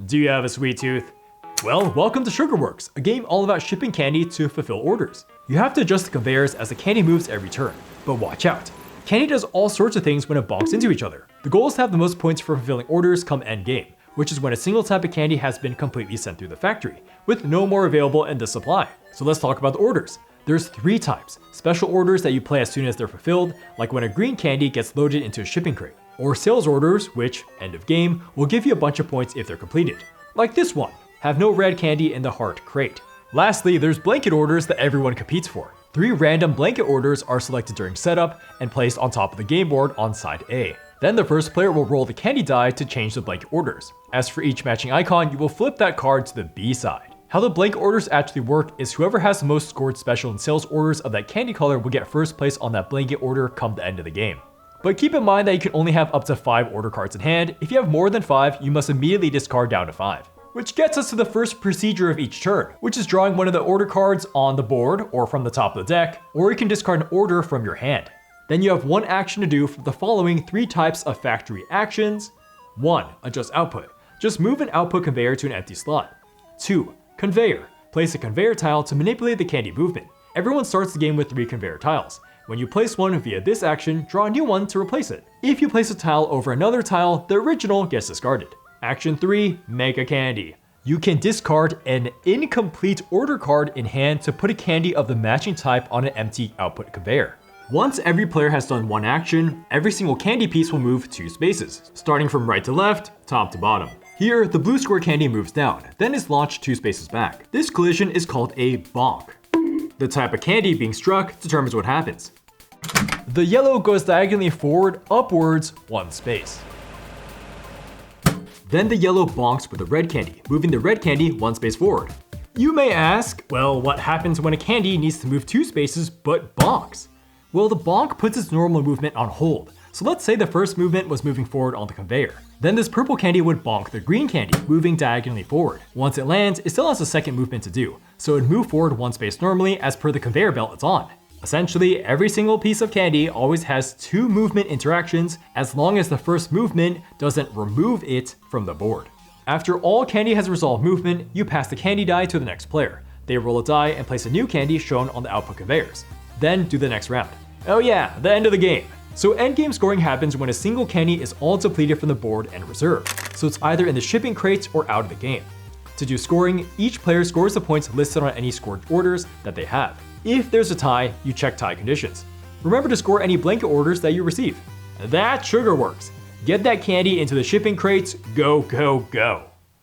Do you have a sweet tooth? Well, welcome to Sugarworks, a game all about shipping candy to fulfill orders. You have to adjust the conveyors as the candy moves every turn, but watch out. Candy does all sorts of things when it bonks into each other. The goal is to have the most points for fulfilling orders come end game, which is when a single type of candy has been completely sent through the factory, with no more available in the supply. So let's talk about the orders. There's 3 types: special orders that you play as soon as they're fulfilled, like when a green candy gets loaded into a shipping crate, or sales orders, which, end of game, will give you a bunch of points if they're completed. Like this one, have no red candy in the heart crate. Lastly, there's blanket orders that everyone competes for. 3 random blanket orders are selected during setup and placed on top of the game board on side A. Then the first player will roll the candy die to change the blanket orders. As for each matching icon, you will flip that card to the B side. How the blanket orders actually work is whoever has the most scored special and sales orders of that candy color will get first place on that blanket order come the end of the game. But keep in mind that you can only have up to 5 order cards in hand. If you have more than 5, you must immediately discard down to 5. Which gets us to the first procedure of each turn, which is drawing one of the order cards on the board or from the top of the deck, or you can discard an order from your hand. Then you have one action to do from the following 3 types of factory actions. 1. Adjust output. Just move an output conveyor to an empty slot. 2. Conveyor. Place a conveyor tile to manipulate the candy movement. Everyone starts the game with 3 conveyor tiles. When you place one via this action, draw a new one to replace it. If you place a tile over another tile, the original gets discarded. Action 3. Make a candy. You can discard an incomplete order card in hand to put a candy of the matching type on an empty output conveyor. Once every player has done one action, every single candy piece will move 2 spaces, starting from right to left, top to bottom. Here, the blue square candy moves down, then is launched 2 spaces back. This collision is called a bonk. The type of candy being struck determines what happens. The yellow goes diagonally forward, upwards, 1 space. Then the yellow bonks with the red candy, moving the red candy 1 space forward. You may ask, well, what happens when a candy needs to move 2 spaces but bonks? Well, the bonk puts its normal movement on hold. So let's say the first movement was moving forward on the conveyor. Then this purple candy would bonk the green candy, moving diagonally forward. Once it lands, it still has a second movement to do, so it would move forward 1 space normally as per the conveyor belt it's on. Essentially, every single piece of candy always has 2 movement interactions as long as the first movement doesn't remove it from the board. After all candy has resolved movement, you pass the candy die to the next player. They roll a die and place a new candy shown on the output conveyors. Then do the next round. Oh yeah, the end of the game. So endgame scoring happens when a single candy is all depleted from the board and reserved, so it's either in the shipping crates or out of the game. To do scoring, each player scores the points listed on any scored orders that they have. If there's a tie, you check tie conditions. Remember to score any blanket orders that you receive. That's Sugarworks. Get that candy into the shipping crates, go, go, go.